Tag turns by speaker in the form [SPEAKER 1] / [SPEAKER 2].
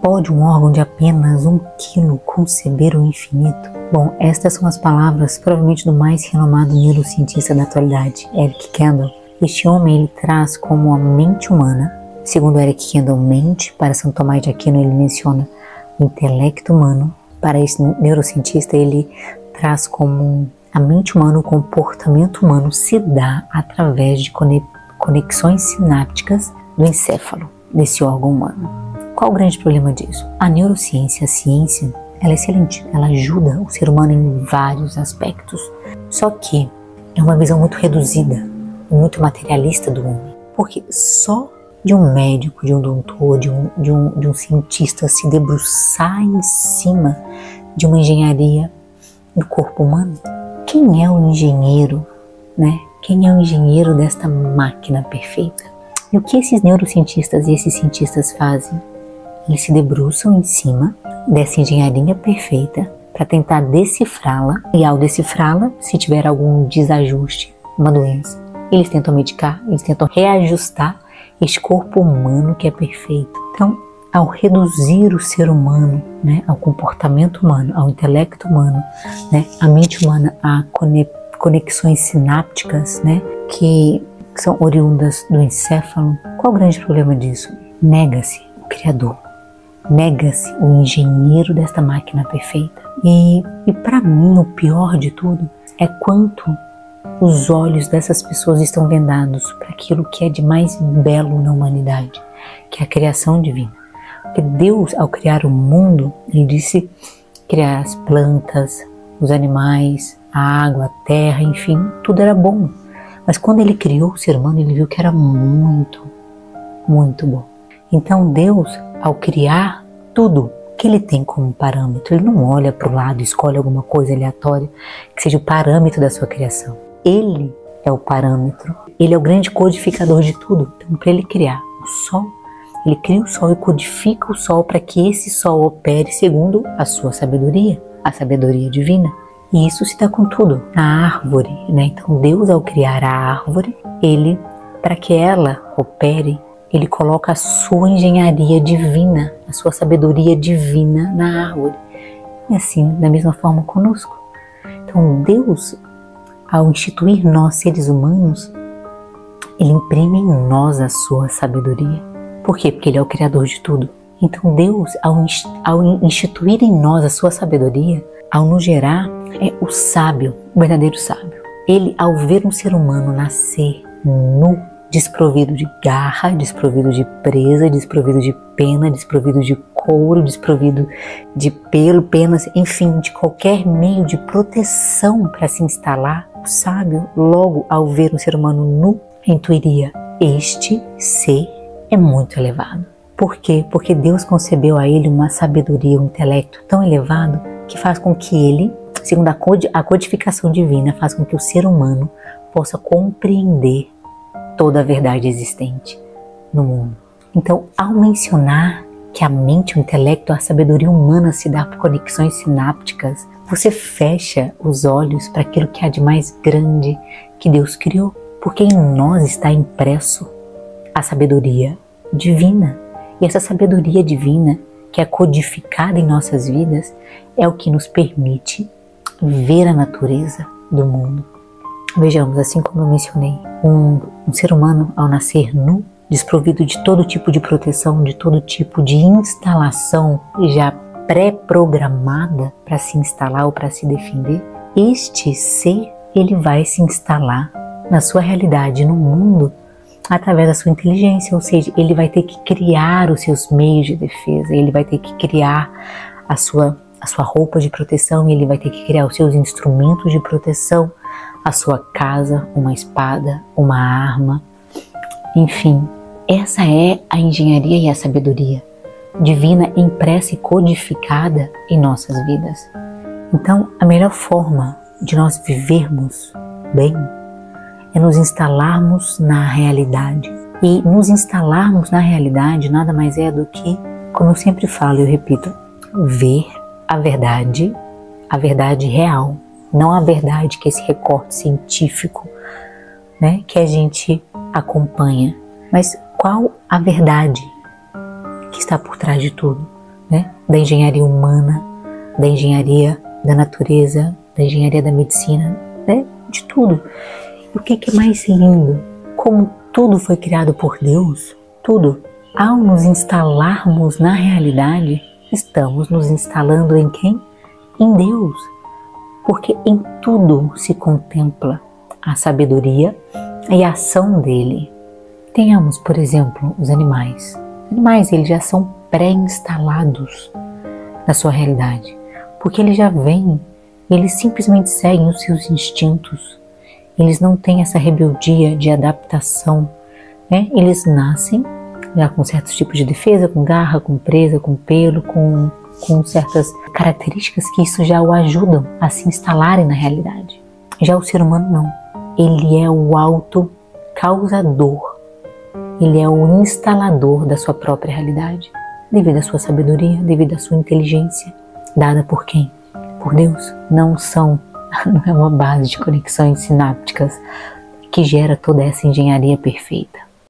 [SPEAKER 1] pode um órgão de apenas 1 quilo conceber o infinito? Bom, estas são as palavras provavelmente do mais renomado neurocientista da atualidade, Eric Kandel. Este homem ele traz como a mente humana, segundo Eric Kandel, mente, para São Tomás de Aquino ele menciona o intelecto humano, para esse neurocientista ele traz como a mente humana, o comportamento humano se dá através de conexões sinápticas do encéfalo, desse órgão humano. Qual o grande problema disso? A neurociência, a ciência, ela é excelente, ela ajuda o ser humano em vários aspectos, só que é uma visão muito reduzida, muito materialista do homem, porque só de um médico, de um doutor, de um cientista se debruçar em cima de uma engenharia do corpo humano, quem é o engenheiro, né? Quem é o engenheiro desta máquina perfeita? E o que esses neurocientistas e esses cientistas fazem? Eles se debruçam em cima dessa engenharia perfeita para tentar decifrá-la, e ao decifrá-la, se tiver algum desajuste, uma doença, eles tentam medicar, eles tentam reajustar este corpo humano que é perfeito. Então, ao reduzir o ser humano, né, ao comportamento humano, ao intelecto humano, né, à mente humana, a conexões sinápticas, né, que são oriundas do encéfalo, qual o grande problema disso? Nega-se o Criador, nega-se o engenheiro desta máquina perfeita. E para mim o pior de tudo é quanto os olhos dessas pessoas estão vendados para aquilo que é de mais belo na humanidade, que é a criação divina. Porque Deus, ao criar o mundo, ele disse criar as plantas, os animais, a água, a terra, enfim, tudo era bom. Mas quando ele criou o ser humano, ele viu que era muito, muito bom. Então Deus, ao criar tudo que ele tem como parâmetro, ele não olha para o lado e escolhe alguma coisa aleatória que seja o parâmetro da sua criação. Ele é o parâmetro, ele é o grande codificador de tudo. Então, para ele criar o Sol, ele cria o Sol e codifica o Sol para que esse Sol opere segundo a sua sabedoria, a sabedoria divina. E isso se dá com tudo, na árvore, né? Então Deus, ao criar a árvore, ele, para que ela opere, ele coloca a sua engenharia divina, a sua sabedoria divina na árvore. E assim, da mesma forma conosco. Então Deus, ao instituir nós seres humanos, ele imprime em nós a sua sabedoria. Por quê? Porque ele é o criador de tudo. Então Deus, ao instituir em nós a sua sabedoria, ao nos gerar, é o sábio, o verdadeiro sábio. Ele, ao ver um ser humano nascer nu, desprovido de garra, desprovido de presa, desprovido de pena, desprovido de couro, desprovido de pelo, penas, enfim, de qualquer meio de proteção para se instalar, o sábio, logo ao ver um ser humano nu, intuiria: este ser é muito elevado. Por quê? Porque Deus concebeu a ele uma sabedoria, um intelecto tão elevado que faz com que ele, segundo a codificação divina, faz com que o ser humano possa compreender toda a verdade existente no mundo. Então, ao mencionar que a mente, o intelecto, a sabedoria humana se dá por conexões sinápticas, você fecha os olhos para aquilo que há de mais grande que Deus criou, porque em nós está impresso a sabedoria divina. E essa sabedoria divina, que é codificada em nossas vidas, é o que nos permite ver a natureza do mundo. Vejamos, assim como eu mencionei, um ser humano ao nascer nu, desprovido de todo tipo de proteção, de todo tipo de instalação já pré-programada para se instalar ou para se defender, este ser, ele vai se instalar na sua realidade, no mundo, através da sua inteligência, ou seja, ele vai ter que criar os seus meios de defesa, ele vai ter que criar a sua roupa de proteção, ele vai ter que criar os seus instrumentos de proteção, a sua casa, uma espada, uma arma, enfim. Essa é a engenharia e a sabedoria divina impressa e codificada em nossas vidas. Então, a melhor forma de nós vivermos bem é nos instalarmos na realidade. E nos instalarmos na realidade nada mais é do que, como eu sempre falo e eu repito, ver a verdade real, não a verdade que é esse recorte científico, né, que a gente acompanha, mas qual a verdade que está por trás de tudo? né? Da engenharia humana, da engenharia da natureza, da engenharia da medicina, né? De tudo. E o que é mais lindo? Como tudo foi criado por Deus, tudo. Ao nos instalarmos na realidade, estamos nos instalando em quem? Em Deus. Porque em tudo se contempla a sabedoria e a ação dele. Tenhamos, por exemplo, os animais. Os animais, eles já são pré-instalados na sua realidade. Porque eles já vêm, eles simplesmente seguem os seus instintos. Eles não têm essa rebeldia de adaptação, né? Eles nascem já com certos tipos de defesa, com garra, com presa, com pelo, com certas características que isso já o ajudam a se instalarem na realidade. Já o ser humano não. Ele é o autocausador. Ele é o instalador da sua própria realidade, devido à sua sabedoria, devido à sua inteligência, dada por quem? Por Deus. Não é uma base de conexões sinápticas que gera toda essa engenharia perfeita.